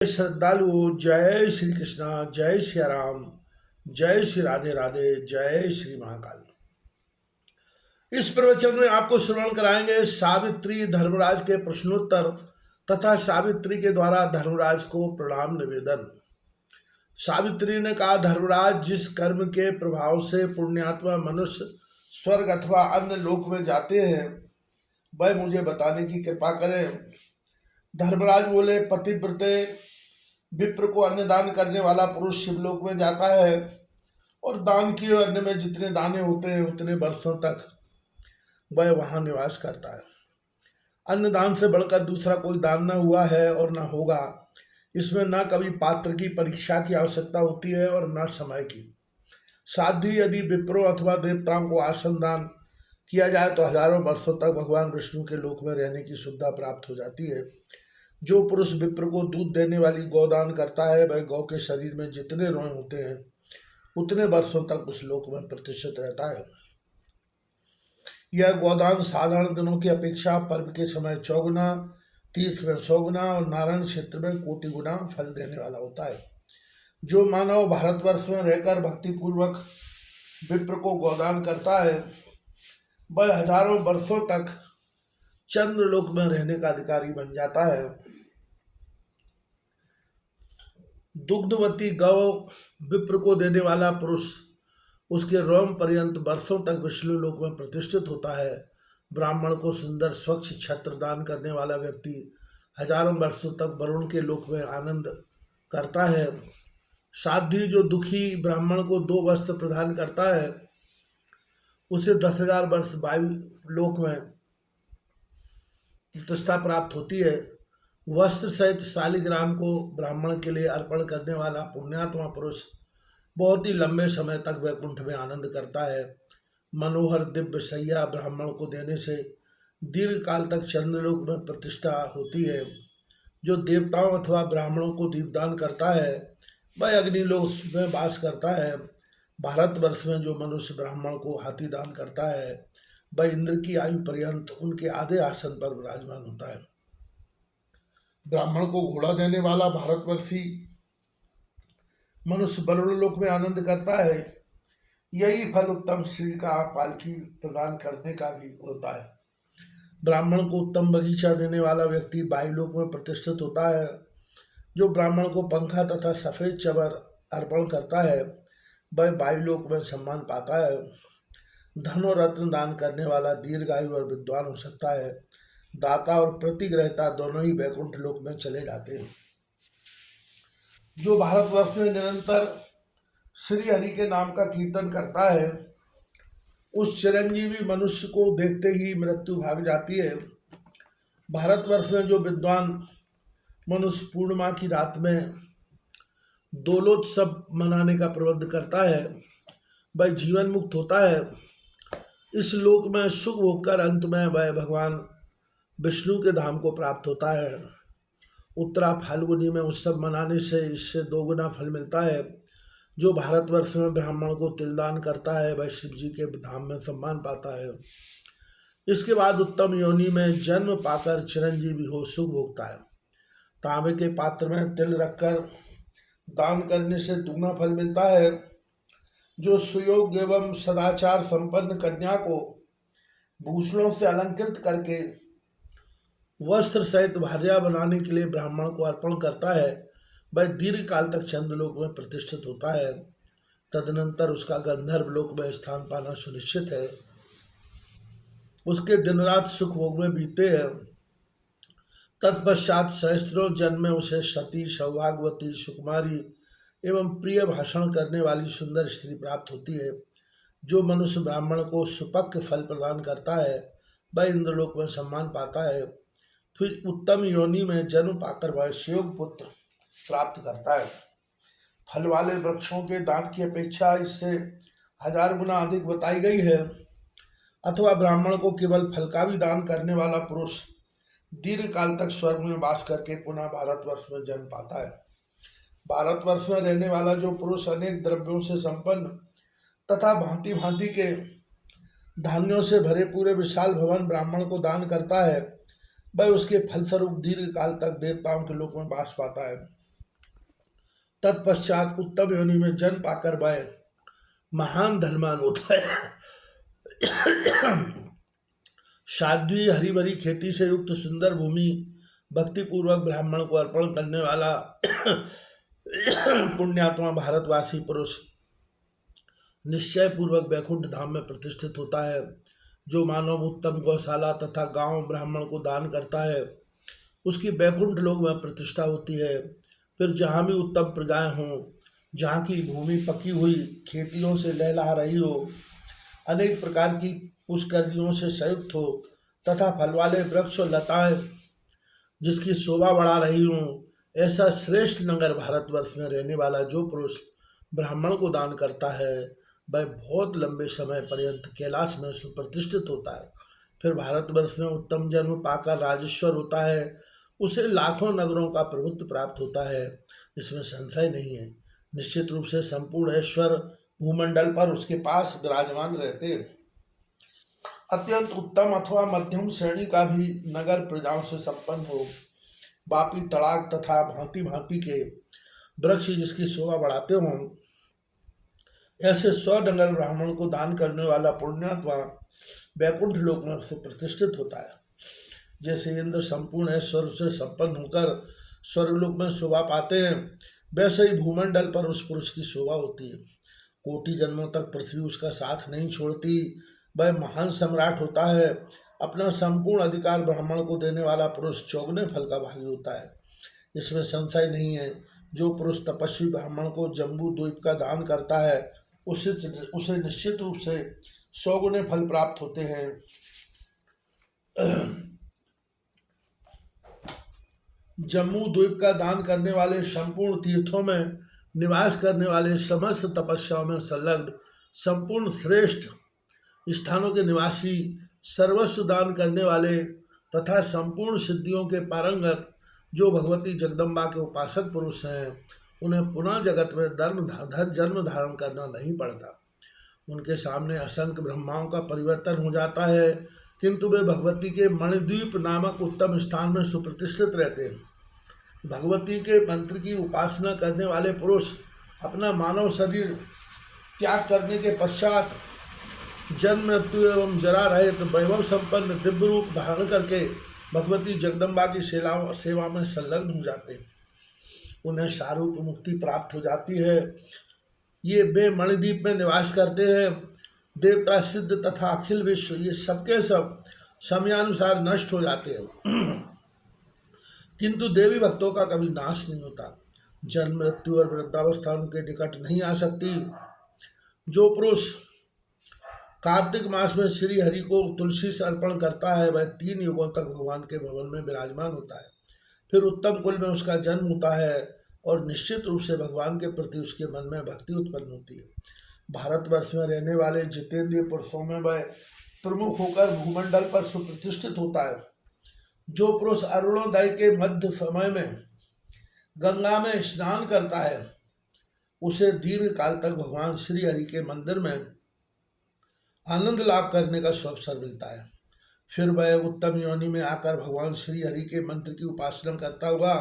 श्रद्धालुओं, जय श्री कृष्णा, जय श्री राम, जय श्री राधे राधे, जय श्री महाकाल। इस प्रवचन में आपको श्रवण कराएंगे सावित्री धर्मराज के प्रश्नोत्तर तथा सावित्री के द्वारा धर्मराज को प्रणाम निवेदन। सावित्री ने कहा, धर्मराज, जिस कर्म के प्रभाव से पुण्यात्मा मनुष्य स्वर्ग अथवा अन्य लोक में जाते हैं वह मुझे बताने की कृपा करें। धर्मराज बोले, पतिव्रते विप्र को अन्न दान करने वाला पुरुष शिवलोक में जाता है और दान किए अन्न में जितने दाने होते हैं उतने वर्षों तक वह वहां निवास करता है। अन्न दान से बढ़कर दूसरा कोई दान न हुआ है और न होगा। इसमें न कभी पात्र की परीक्षा की आवश्यकता होती है और न समय की। साथ ही यदि विप्रों अथवा देवताओं को आसन दान किया जाए तो हजारों वर्षों तक भगवान विष्णु के लोक में रहने की सुविधा प्राप्त हो जाती है। जो पुरुष विप्र को दूध देने वाली गौदान करता है वह गौ के शरीर में जितने रोए होते हैं उतने वर्षों तक उस लोक में प्रतिष्ठित रहता है। यह गौदान साधारण दिनों की अपेक्षा पर्व के समय 4 गुना, तीर्थ में 100 गुना और नारायण क्षेत्र में कोटि गुना फल देने वाला होता है। जो मानव भारतवर्ष में रहकर भक्तिपूर्वक विप्र को गौदान करता है वह हजारों वर्षों तक चंद्रलोक में रहने का अधिकारी बन जाता है। दुग्धवती गौ विप्र को देने वाला पुरुष उसके रोम पर्यंत वर्षों तक विष्णु लोक में प्रतिष्ठित होता है। ब्राह्मण को सुंदर स्वच्छ छत्र दान करने वाला व्यक्ति हजारों वर्षों तक वरुण के लोक में आनंद करता है। साथ ही जो दुखी ब्राह्मण को 2 वस्त्र प्रदान करता है उसे 10,000 वर्ष वायु लोक में प्रतिष्ठा प्राप्त होती है। वस्त्र सहित शालिग्राम को ब्राह्मण के लिए अर्पण करने वाला पुण्यात्मा पुरुष बहुत ही लंबे समय तक वैकुंठ में आनंद करता है। मनोहर दिव्य शैया ब्राह्मण को देने से दीर्घ काल तक चंद्रलोक में प्रतिष्ठा होती है। जो देवताओं अथवा ब्राह्मणों को दीपदान करता है वह अग्निलोक में वास करता है। भारतवर्ष में जो मनुष्य ब्राह्मण को हाथी दान करता है वह इंद्र की आयु पर्यंत उनके आधे आसन पर विराजमान होता है। ब्राह्मण को घोड़ा देने वाला भारतवर्षी मनुष्य वरुण लोक में आनंद करता है। यही फल उत्तम श्री का पालकी प्रदान करने का भी होता है। ब्राह्मण को उत्तम बगीचा देने वाला व्यक्ति वायुलोक में प्रतिष्ठित होता है। जो ब्राह्मण को पंखा तथा सफेद चबर अर्पण करता है वह वायुलोक में सम्मान पाता है। धन और रत्न दान करने वाला दीर्घायु और विद्वान हो सकता है। दाता और प्रतिग्रहता दोनों ही वैकुंठ लोक में चले जाते हैं। जो भारतवर्ष में निरंतर श्री हरि के नाम का कीर्तन करता है उस चिरंजीवी मनुष्य को देखते ही मृत्यु भाग जाती है। भारतवर्ष में जो विद्वान मनुष्य पूर्णिमा की रात में दोलोत्सव मनाने का प्रबंध करता है वह जीवन मुक्त होता है। इस लोक में सुख भोग कर अंत में वह भगवान विष्णु के धाम को प्राप्त होता है। उत्तरा फाल्गुनी में उत्सव मनाने से इससे 2 गुना फल मिलता है। जो भारतवर्ष में ब्राह्मण को तिलदान करता है वह शिव जी के धाम में सम्मान पाता है। इसके बाद उत्तम योनि में जन्म पाकर चिरंजीवी हो सुख भोगता है। तांबे के पात्र में तिल रखकर दान करने से दुगना फल मिलता है। जो सुयोग्य एवं सदाचार संपन्न कन्या को भूषणों से अलंकृत करके वस्त्र सहित भार्या बनाने के लिए ब्राह्मण को अर्पण करता है वह दीर्घ काल तक चंद्रलोक में प्रतिष्ठित होता है। तदनंतर उसका गंधर्व लोक में स्थान पाना सुनिश्चित है। उसके दिन रात सुख भोग में बीते हैं। तत्पश्चात सहस्त्रों जन्म में उसे सती, सौभाग्यवती, सुकुमारी एवं प्रिय भाषण करने वाली सुंदर स्त्री प्राप्त होती है। जो मनुष्य ब्राह्मण को सुपक्व फल प्रदान करता है वह इंद्रलोक में सम्मान पाता है। फिर उत्तम योनि में जन्म पाकर वह सुयोग पुत्र प्राप्त करता है। फल वाले वृक्षों के दान की अपेक्षा इससे 1000 गुना अधिक बताई गई है। अथवा ब्राह्मण को केवल फल का भी दान करने वाला पुरुष दीर्घ काल तक स्वर्ग में वास करके पुनः भारतवर्ष में जन्म पाता है। भारतवर्ष में रहने वाला जो पुरुष अनेक द्रव्यों से संपन्न तथा भांति भांति के धान्यों से भरे पूरे विशाल भवन ब्राह्मण को दान करता है वह उसके फलस्वरूप दीर्घ काल तक देवताओं के लोक में वास पाता है। तत्पश्चात उत्तम योनि में जन्म पाकर वह महान धनवान होता है। साध्वी हरी भरी खेती से युक्त सुंदर भूमि भक्तिपूर्वक ब्राह्मण को अर्पण करने वाला पुण्यात्मा भारतवासी पुरुष निश्चय पूर्वक वैकुंठ धाम में प्रतिष्ठित होता है। जो मानव उत्तम गौशाला तथा गांव ब्राह्मण को दान करता है उसकी वैकुंठ लोक में प्रतिष्ठा होती है। फिर जहाँ भी उत्तम प्रजाएं हों, जहाँ की भूमि पकी हुई खेतियों से लहलहा रही हो, अनेक प्रकार की पुष्करिणियों से संयुक्त हो तथा फल वाले वृक्ष और लताएं जिसकी शोभा बढ़ा रही हूँ, ऐसा श्रेष्ठ नगर भारतवर्ष में रहने वाला जो पुरुष ब्राह्मण को दान करता है वह बहुत लंबे समय पर्यंत कैलाश में सुप्रतिष्ठित होता है। फिर भारतवर्ष में उत्तम जन्म पाकर राजेश्वर होता है, उसे लाखों नगरों का प्रभुत्व प्राप्त होता है, इसमें संशय नहीं है। निश्चित रूप से संपूर्ण ऐश्वर भूमंडल पर उसके पास विराजमान रहते हैं। अत्यंत उत्तम अथवा मध्यम श्रेणी का भी नगर प्रजाओं से संपन्न हो, बापी तड़ाक तथा भांति भांति के वृक्ष जिसकी शोभा बढ़ाते हों, ऐसे 100 नगर ब्राह्मण को दान करने वाला पुण्यात्मा वैकुंठ लोक में से प्रतिष्ठित होता है। जैसे इंद्र संपूर्ण ऐश्वर्य से संपन्न होकर स्वर्गलोक में शोभा पाते हैं, वैसे ही भूमंडल पर उस पुरुष की शोभा होती है। कोटि जन्मों तक पृथ्वी उसका साथ नहीं छोड़ती, वह महान सम्राट होता है। अपना संपूर्ण अधिकार ब्राह्मण को देने वाला पुरुष चौगुने फल का भागी होता है, इसमें संशय नहीं है। जो पुरुष तपस्वी ब्राह्मण को जम्बू द्वीप का दान करता है उसे निश्चित रूप से 100 गुने फल प्राप्त होते हैं। जम्मू द्वीप का दान करने वाले संपूर्ण तीर्थों में निवास करने वाले समस्त तपस्याओं में संलग्न संपूर्ण श्रेष्ठ स्थानों के निवासी सर्वस्व दान करने वाले तथा संपूर्ण सिद्धियों के पारंगत जो भगवती जगदम्बा के उपासक पुरुष हैं, उन्हें पुनः जगत में जन्म धारण करना नहीं पड़ता। उनके सामने असंख्य ब्रह्माओं का परिवर्तन हो जाता है, किंतु वे भगवती के मणिद्वीप नामक उत्तम स्थान में सुप्रतिष्ठित रहते हैं। भगवती के मंत्र की उपासना करने वाले पुरुष अपना मानव शरीर त्याग करने के पश्चात जन्म मृत्यु एवं जरा रहित वैभव संपन्न दिव्य रूप धारण करके भगवती जगदम्बा की सेवा में संलग्न हो जाते हैं। उन्हें सारूप मुक्ति प्राप्त हो जाती है। ये वे मणिद्वीप में निवास करते हैं। देवता सिद्ध तथा अखिल विश्व ये सबके सब समयानुसार नष्ट हो जाते हैं, किंतु देवी भक्तों का कभी नाश नहीं होता। जन्म मृत्यु और वृद्धावस्था उनके निकट नहीं आ सकती। जो पुरुष कार्तिक मास में श्री हरि को तुलसी से अर्पण करता है वह 3 युगों तक भगवान के भवन में विराजमान होता है। फिर उत्तम कुल में उसका जन्म होता है और निश्चित रूप से भगवान के प्रति उसके मन में भक्ति उत्पन्न होती है। भारतवर्ष में रहने वाले जितेंद्रिय पुरुषों में वह प्रमुख होकर भूमंडल पर सुप्रतिष्ठित होता है। जो पुरुष अरुणोदय के मध्य समय में गंगा में स्नान करता है उसे दीर्घ काल तक भगवान श्री हरि के मंदिर में आनंद लाभ करने का अवसर मिलता है। फिर वह उत्तम योनि में आकर भगवान श्री हरि के मंत्र की उपासना करता हुआ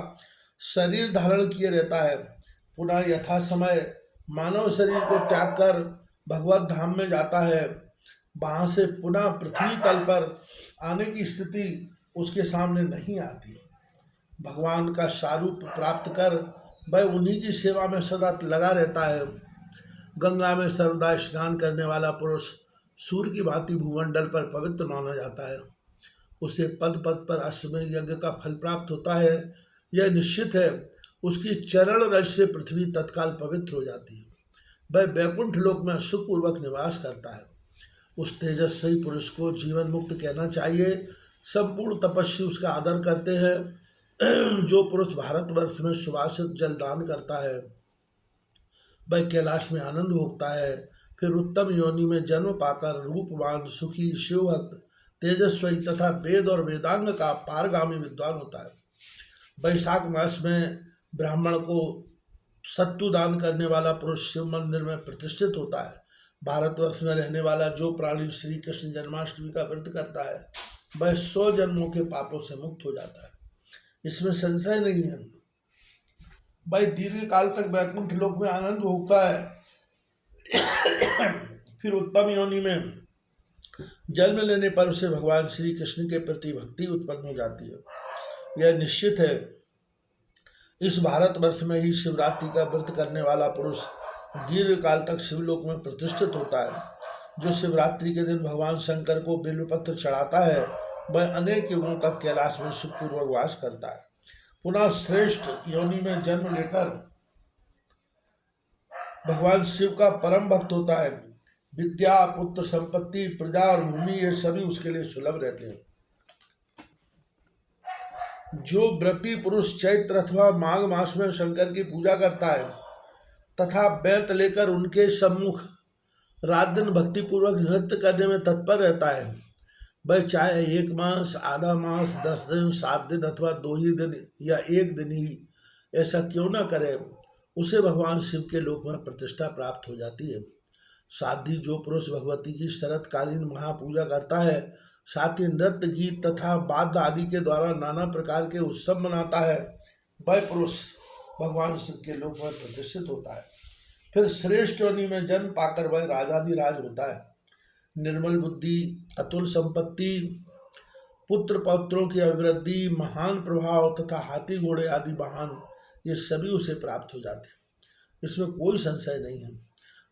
शरीर धारण किए रहता है। पुनः यथा समय मानव शरीर को त्याग कर भगवत धाम में जाता है। वहाँ से पुनः पृथ्वी तल पर आने की स्थिति उसके सामने नहीं आती। भगवान का सारूप प्राप्त कर वह उन्हीं की सेवा में सदा लगा रहता है। गंगा में सर्वदा स्नान करने वाला पुरुष सूर्य की भांति भूमंडल पर पवित्र माना जाता है। उसे पद पद पर अश्वमेध यज्ञ का फल प्राप्त होता है। यह निश्चित है। उसकी चरण रज से पृथ्वी तत्काल पवित्र हो जाती है। वह वैकुंठ लोक में सुखपूर्वक निवास करता है। उस तेजस्वी पुरुष को जीवन मुक्त कहना चाहिए। संपूर्ण तपस्वी उसका आदर करते हैं। जो पुरुष भारतवर्ष में सुवासित जल दान करता है वह कैलाश में आनंद भोगता है। फिर उत्तम योनि में जन्म पाकर रूपवान सुखी शिवभक्त तेजस्वी तथा वेद और वेदांग का पारगामी विद्वान होता है। वैशाख मास में ब्राह्मण को सत्तु दान करने वाला पुरुष शिव मंदिर में प्रतिष्ठित होता है। भारतवर्ष में रहने वाला जो प्राणी श्री कृष्ण जन्माष्टमी का व्रत करता है वह 100 जन्मों के पापों से मुक्त हो जाता है, इसमें संशय नहीं है। भाई दीर्घ काल तक वैकुंठ लोक में आनंद भोगता है। फिर उत्तम योनि में जन्म लेने पर उसे भगवान श्री कृष्ण के प्रति भक्ति उत्पन्न हो जाती है। यह निश्चित है, इस भारतवर्ष में ही शिवरात्रि का व्रत करने वाला पुरुष दीर्घ काल तक शिवलोक में प्रतिष्ठित होता है। जो शिवरात्रि के दिन भगवान शंकर को बिल्वपत्र चढ़ाता है वह अनेक युगों तक कैलाश में सुखपूर्वक वास करता है। पुनः श्रेष्ठ योनि में जन्म लेकर भगवान शिव का परम भक्त होता है। विद्या, पुत्र, संपत्ति, प्रजा और भूमि ये सभी उसके लिए सुलभ रहते हैं। जो व्रती पुरुष चैत्र अथवा माघ मास में शंकर की पूजा करता है तथा बेत लेकर उनके सम्मुख रात दिन भक्ति पूर्वक नृत्य करने में तत्पर रहता है, वह चाहे 1 मास, आधा मास, 10 दिन, 7 दिन अथवा 2 ही दिन या 1 दिन ही ऐसा क्यों न करे, उसे भगवान शिव के लोक में प्रतिष्ठा प्राप्त हो जाती है। साथ ही जो पुरुष भगवती की शरतकालीन महापूजा करता है, साथ ही नृत्य, गीत तथा वाद्य आदि के द्वारा नाना प्रकार के उत्सव मनाता है, वह पुरुष भगवान शिव के लोक में प्रतिष्ठित होता है। फिर श्रेष्ठ योनि में जन्म पाकर वह राजाधिराज होता है। निर्मल बुद्धि, अतुल संपत्ति, पुत्र पौत्रों की अभिवृद्धि, महान प्रभाव तथा हाथी घोड़े आदि वाहन ये सभी उसे प्राप्त हो जाते हैं, इसमें कोई संशय नहीं है।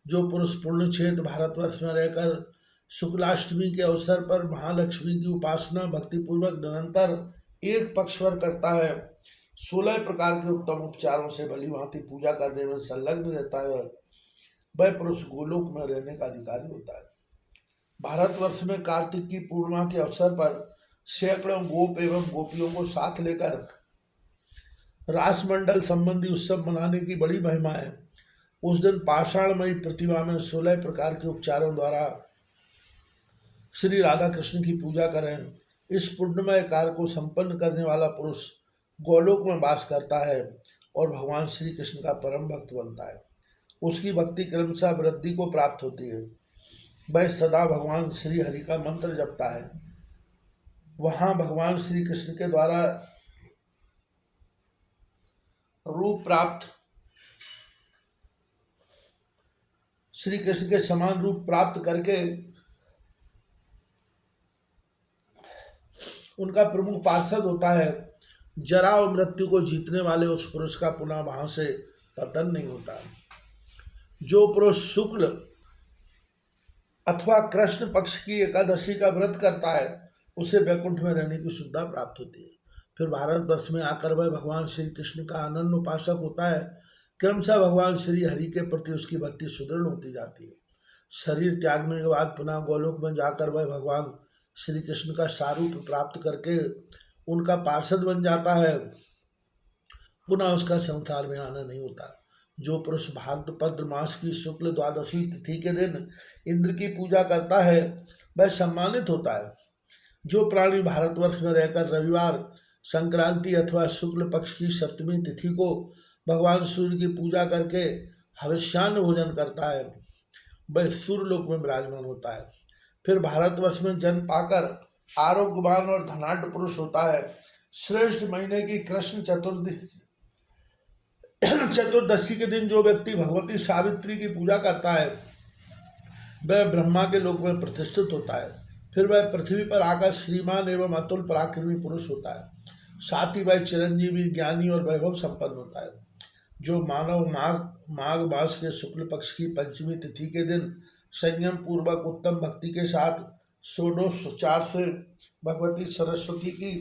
जो पुरुष पुण्य क्षेत्र भारतवर्ष में रहकर शुक्लाष्टमी के अवसर पर महालक्ष्मी की उपासना भक्तिपूर्वक निरंतर एक पक्षवर करता है, 16 प्रकार के उत्तम उपचारों से भली भांति पूजा करने में संलग्न रहता है, वह पुरुष गोलोक में रहने का अधिकारी होता है। भारतवर्ष में कार्तिक की पूर्णिमा के अवसर पर सैकड़ों गोप एवं गोपियों को साथ लेकर रासमंडल संबंधी उत्सव मनाने की बड़ी महिमा है। उस दिन पाषाणमयी प्रतिमा में 16 प्रकार के उपचारों द्वारा श्री राधा कृष्ण की पूजा करें। इस पुण्यमय कार्य को संपन्न करने वाला पुरुष गोलोक में वास करता है और भगवान श्री कृष्ण का परम भक्त बनता है। उसकी भक्ति क्रमशः वृद्धि को प्राप्त होती है। वह सदा भगवान श्री हरि का मंत्र जपता है। वहाँ भगवान श्री कृष्ण के द्वारा रूप प्राप्त, श्री कृष्ण के समान रूप प्राप्त करके उनका प्रमुख पार्षद होता है। जरा और मृत्यु को जीतने वाले उस पुरुष का पुनः वहां से पतन नहीं होता। जो पुरुष शुक्ल अथवा कृष्ण पक्ष की एकादशी का व्रत करता है उसे वैकुंठ में रहने की सुविधा प्राप्त होती है। फिर भारतवर्ष में आकर वह भगवान श्री कृष्ण का अनन्य उपासक होता है। क्रमशः भगवान श्री हरि के प्रति उसकी भक्ति सुदृढ़ होती जाती है। शरीर त्यागने के बाद पुनः गोलोक में जाकर वह भगवान श्री कृष्ण का सारूप प्राप्त करके उनका पार्षद बन जाता है। पुनः उसका संसार में आना नहीं होता। जो पुरुष भाद्रपद मास की शुक्ल द्वादशी तिथि के दिन इंद्र की पूजा करता है वह सम्मानित होता है। जो प्राणी भारतवर्ष में रहकर रविवार, संक्रांति अथवा शुक्ल पक्ष की सप्तमी तिथि को भगवान सूर्य की पूजा करके हविष्यान्न भोजन करता है वह सूर्यलोक में विराजमान होता है। फिर भारतवर्ष में जन्म पाकर आरोग्यवान और धनाढ्य पुरुष होता है। श्रेष्ठ महीने की कृष्ण चतुर्दशी के दिन जो व्यक्ति भगवती सावित्री की पूजा करता है वह ब्रह्मा के लोक में प्रतिष्ठित होता है। फिर वह पृथ्वी पर आकर श्रीमान एवं अतुल पराक्रमी पुरुष होता है। साथ ही वह चिरंजीवी, ज्ञानी और वैभव संपन्न होता है। जो मानव माघ मास के शुक्ल पक्ष की पंचमी तिथि के दिन संयम पूर्वक उत्तम भक्ति के साथ षोडशोपचार से भगवती सरस्वती की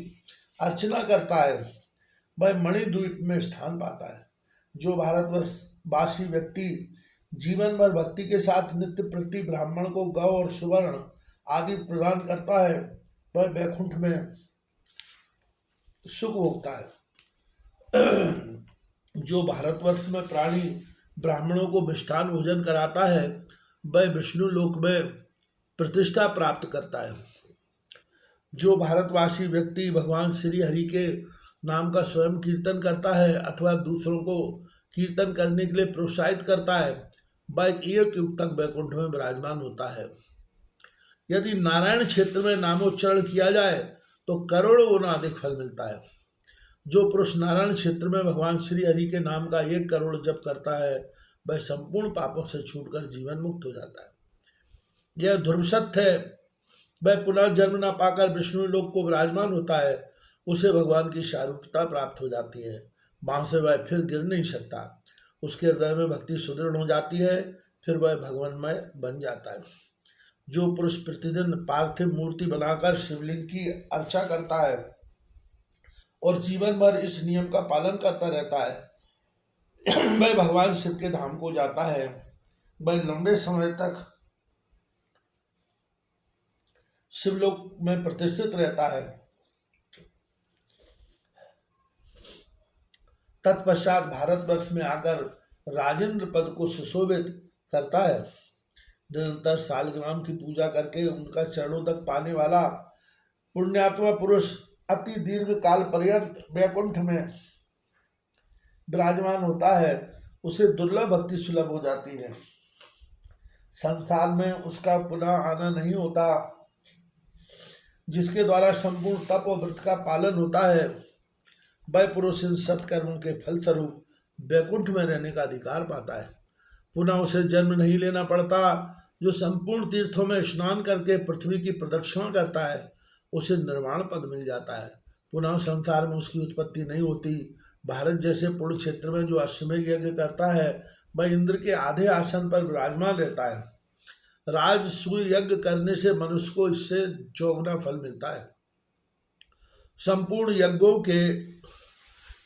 अर्चना करता है वह मणिद्वीप में स्थान पाता है। जो भारतवर्षवासी व्यक्ति जीवन भर भक्ति के साथ नित्य प्रति ब्राह्मण को गौ और सुवर्ण आदि प्रदान करता है वह वैकुंठ में सुख भोगता है। जो भारतवर्ष में प्राणी ब्राह्मणों को मिष्ठान भोजन कराता है वह विष्णु लोक में प्रतिष्ठा प्राप्त करता है। जो भारतवासी व्यक्ति भगवान श्री हरि के नाम का स्वयं कीर्तन करता है अथवा दूसरों को कीर्तन करने के लिए प्रोत्साहित करता है वह एक युग तक वैकुंठ में विराजमान होता है। यदि नारायण क्षेत्र में नामोच्चारण किया जाए तो करोड़ों गुना अधिक फल मिलता है। जो पुरुष नारायण क्षेत्र में भगवान श्री हरि के नाम का 1 करोड़ जप करता है वह संपूर्ण पापों से छूटकर जीवन मुक्त हो जाता है। यह ध्रुव सत्य है। वह पुनः जन्म न पाकर विष्णु लोक को विराजमान होता है। उसे भगवान की शारूपता प्राप्त हो जाती है। वहां से वह फिर गिर नहीं सकता। उसके हृदय में भक्ति सुदृढ़ हो जाती है। फिर वह भगवानमय बन जाता है। जो पुरुष प्रतिदिन पार्थिव मूर्ति बनाकर शिवलिंग की अर्चा करता है और जीवन भर इस नियम का पालन करता रहता है वह भगवान शिव के धाम को जाता है। वह लंबे समय तक शिवलोक में प्रतिष्ठित रहता है। तत्पश्चात भारतवर्ष में आकर राजेंद्र पद को सुशोभित करता है। निरंतर सालग्राम की पूजा करके उनका चरणों तक पाने वाला पुण्यात्मा पुरुष अति दीर्घ काल पर्यंत वैकुंठ में विराजमान होता है। उसे दुर्लभ भक्ति सुलभ हो जाती है। संसार में उसका पुनः आना नहीं होता। जिसके द्वारा संपूर्ण तप और व्रत का पालन होता है वह पुरुष इन सत्कर्मों के फलस्वरूप वैकुंठ में रहने का अधिकार पाता है। पुनः उसे जन्म नहीं लेना पड़ता। जो संपूर्ण तीर्थों में स्नान करके पृथ्वी की प्रदक्षिणा करता है उसे निर्वाण पद मिल जाता है। पुनः संसार में उसकी उत्पत्ति नहीं होती। भारत जैसे पूर्ण क्षेत्र में जो अश्वमेध यज्ञ करता है वह इंद्र के आधे आसन पर विराजमान रहता है। राजसूय यज्ञ करने से मनुष्य को इससे चौगुना फल मिलता है। संपूर्ण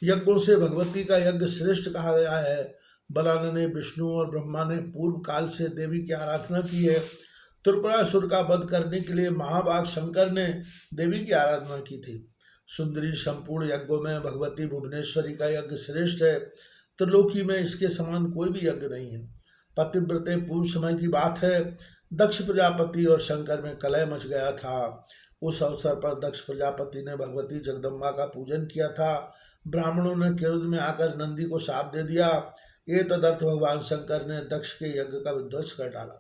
यज्ञों से भगवती का यज्ञ श्रेष्ठ कहा गया है। बलान ने विष्णु और ब्रह्मा ने पूर्व काल से देवी की आराधना की है। त्रिपुरासुर का वध करने के लिए महाभाग शंकर ने देवी की आराधना की थी। सुंदरी संपूर्ण यज्ञों में भगवती भुवनेश्वरी का यज्ञ श्रेष्ठ है। त्रिलोकी में इसके समान कोई भी यज्ञ नहीं है। पतिव्रते पूर्व समय की बात है। दक्ष प्रजापति और शंकर में कलह मच गया था। उस अवसर पर दक्ष प्रजापति ने भगवती जगदम्बा का पूजन किया था। ब्राह्मणों ने क्रोध में आकर नंदी को शाप दे दिया। ये तदर्थ भगवान शंकर ने दक्ष के यज्ञ का विध्वंस कर डाला।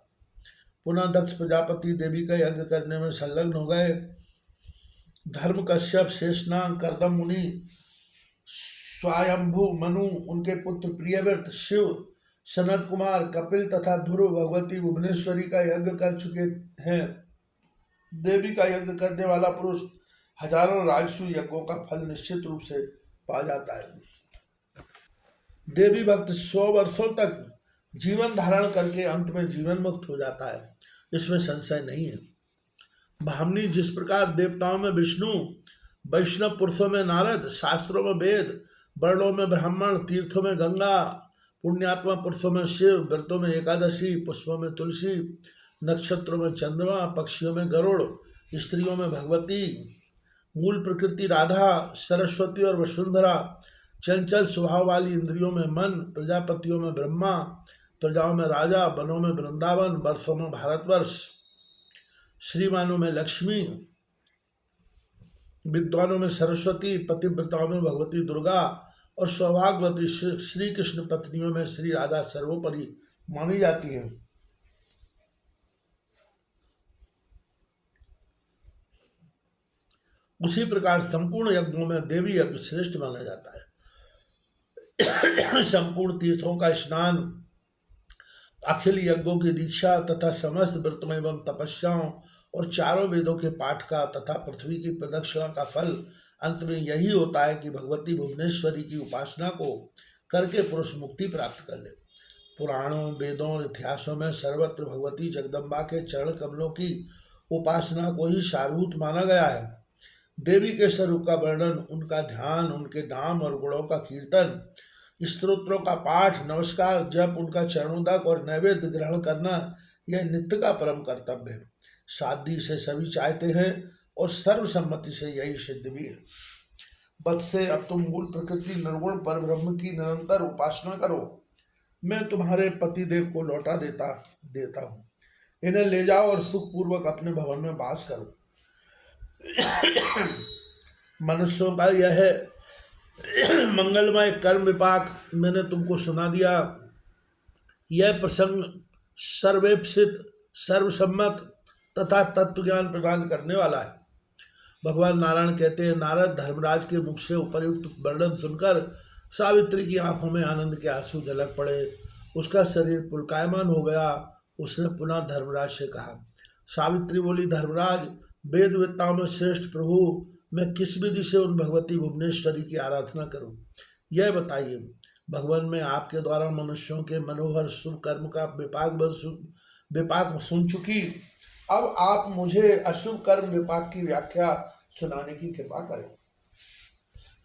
पुनः दक्ष प्रजापति देवी का यज्ञ करने में संलग्न हो गए। धर्म कश्यप शेषनाग कर्दम मुनि स्वयंभु मनु उनके पुत्र प्रियव्रत शिव सनत कुमार कपिल तथा ध्रुव भगवती भुवनेश्वरी का यज्ञ कर चुके हैं। देवी का यज्ञ करने वाला पुरुष हजारों राजसूय यज्ञों का फल निश्चित रूप से पा जाता है। देवी भक्त 100 वर्षों तक जीवन धारण करके अंत में जीवन मुक्त हो जाता है। इसमें संशय नहीं है। भामनी जिस प्रकार देवताओं में विष्णु, वैष्णव पुरुषों में नारद, शास्त्रों में वेद, वर्णों में ब्राह्मण, तीर्थों में गंगा, पुण्यात्मा पुरुषों में शिव, व्रतों में एकादशी, पुष्पों में तुलसी, नक्षत्रों में चंद्रमा, पक्षियों में गरुड़, स्त्रियों में भगवती, मूल प्रकृति राधा, सरस्वती और वसुंधरा, चंचल स्वभाव वाली इंद्रियों में मन, प्रजापतियों में ब्रह्मा, प्रजाओं में राजा, वनों में वृंदावन, वर्षों में भारतवर्ष, श्रीमानों में लक्ष्मी, विद्वानों में सरस्वती, पतिव्रताओं में भगवती दुर्गा और सौभाग्यवती श्री कृष्ण पत्नियों में श्री राधा सर्वोपरि मानी जाती है। उसी प्रकार संपूर्ण यज्ञों में देवी यज्ञ श्रेष्ठ माना जाता है। संपूर्ण तीर्थों का स्नान, अखिल यज्ञों की दीक्षा तथा समस्त व्रतों एवं तपस्याओं और चारों वेदों के पाठ का तथा पृथ्वी की प्रदक्षिणा का फल अंत में यही होता है कि भगवती भुवनेश्वरी की उपासना को करके पुरुष मुक्ति प्राप्त कर ले। पुराणों, वेदों और इतिहासों में सर्वत्र भगवती जगदम्बा के चरण कमलों की उपासना को ही सारभूत माना गया है। देवी के स्वरूप का वर्णन, उनका ध्यान, उनके नाम और गुणों का कीर्तन, स्तोत्रों का पाठ, नमस्कार, जप, उनका चरणोदक और नैवेद्य ग्रहण करना यह नित्य का परम कर्तव्य है। शादी से सभी चाहते हैं और सर्वसम्मति से यही सिद्ध भी है। बद से अब तुम मूल प्रकृति निर्गुण पर ब्रह्म की निरंतर उपासना करो। मैं तुम्हारे पतिदेव को लौटा देता हूँ। इन्हें ले जाओ और सुखपूर्वक अपने भवन में वास करो। मनुष्यों का यह मंगलमय कर्म विपाक मैंने तुमको सुना दिया। यह प्रसंग सर्वेक्षित, सर्वसम्मत तथा तत्व ज्ञान प्रदान करने वाला है। भगवान नारायण कहते हैं, नारद धर्मराज के मुख से उपर्युक्त वर्णन सुनकर सावित्री की आंखों में आनंद के आंसू झलक पड़े। उसका शरीर पुलकायमान हो गया। उसने पुनः धर्मराज से कहा। सावित्री बोली, धर्मराज, वेद वेत्ताओं में श्रेष्ठ प्रभु, मैं किस विधि से उन भगवती भुवनेश्वरी की आराधना करूं, यह बताइए। भगवान, मैं आपके द्वारा मनुष्यों के मनोहर शुभ कर्म का विपाक सुन चुकी। अब आप मुझे अशुभ कर्म विपाक की व्याख्या सुनाने की कृपा करें।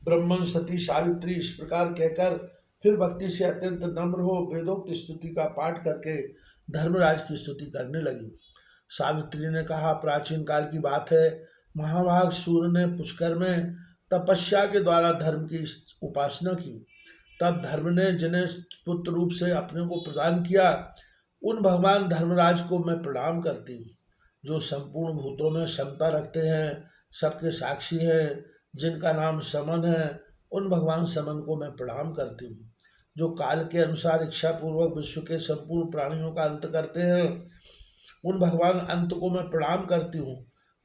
ब्रह्मन सती सावित्री इस प्रकार कहकर फिर भक्ति से अत्यंत नम्र हो वेदोक्त स्तुति का पाठ करके धर्मराज की स्तुति करने लगी। सावित्री ने कहा, प्राचीन काल की बात है, महाभाग सूर्य ने पुष्कर में तपस्या के द्वारा धर्म की उपासना की। तब धर्म ने जिन्हें पुत्र रूप से अपने को प्रदान किया, उन भगवान धर्मराज को मैं प्रणाम करती हूँ, जो संपूर्ण भूतों में क्षमता रखते हैं, सबके साक्षी हैं, जिनका नाम समन है। उन भगवान समन को मैं प्रणाम करती हूँ, जो काल के अनुसार इच्छा पूर्वक विश्व के संपूर्ण प्राणियों का अंत करते हैं। उन भगवान अंत को मैं प्रणाम करती हूँ,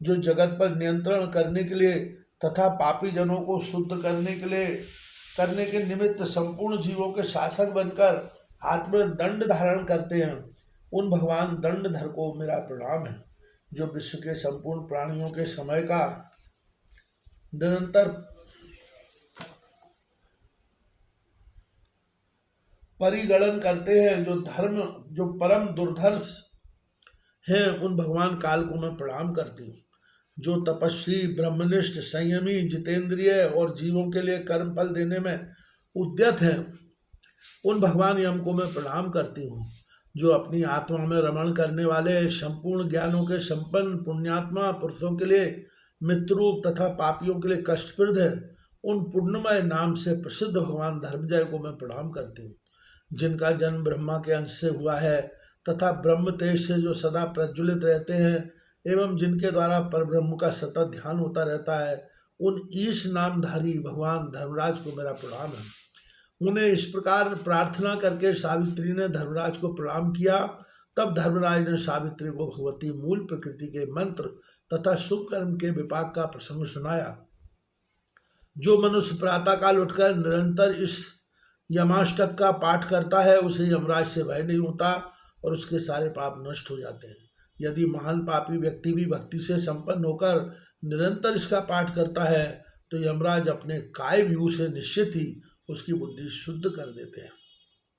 जो जगत पर नियंत्रण करने के लिए तथा पापी जनों को शुद्ध करने के निमित्त संपूर्ण जीवों के शासक बनकर हाथ में दंड धारण करते हैं। उन भगवान दंडधर को मेरा प्रणाम है, जो विश्व के संपूर्ण प्राणियों के समय का निरंतर परिगणन करते हैं। जो परम दुर्धर्ष है, उन भगवान काल को मैं प्रणाम करती हूँ। जो तपस्वी, ब्रह्मनिष्ठ, संयमी, जितेंद्रिय और जीवों के लिए कर्म फल देने में उद्यत हैं, उन भगवान यम को मैं प्रणाम करती हूँ। जो अपनी आत्मा में रमण करने वाले, संपूर्ण ज्ञानों के संपन्न पुण्यात्मा पुरुषों के लिए मित्ररूप तथा पापियों के लिए कष्टप्रद है, उन पुण्यमय नाम से प्रसिद्ध भगवान धर्मजय को मैं प्रणाम करती हूँ। जिनका जन्म ब्रह्मा के अंश से हुआ है तथा ब्रह्म तेज से जो सदा प्रज्वलित रहते हैं, एवं जिनके द्वारा परब्रह्म का सतत ध्यान होता रहता है, उन ईश नामधारी भगवान धर्मराज को मेरा प्रणाम है। उन्हें इस प्रकार प्रार्थना करके सावित्री ने धर्मराज को प्रणाम किया। तब धर्मराज ने सावित्री को भगवती मूल प्रकृति के मंत्र तथा शुभ कर्म के विपाक का प्रसंग सुनाया। जो मनुष्य प्रातःकाल उठकर निरंतर इस यमाष्टक का पाठ करता है, उसे यमराज से भय नहीं होता और उसके सारे पाप नष्ट हो जाते हैं। यदि महान पापी व्यक्ति भी भक्ति से संपन्न होकर निरंतर इसका पाठ करता है, तो यमराज अपने काय व्यू से निश्चित ही उसकी बुद्धि शुद्ध कर देते हैं।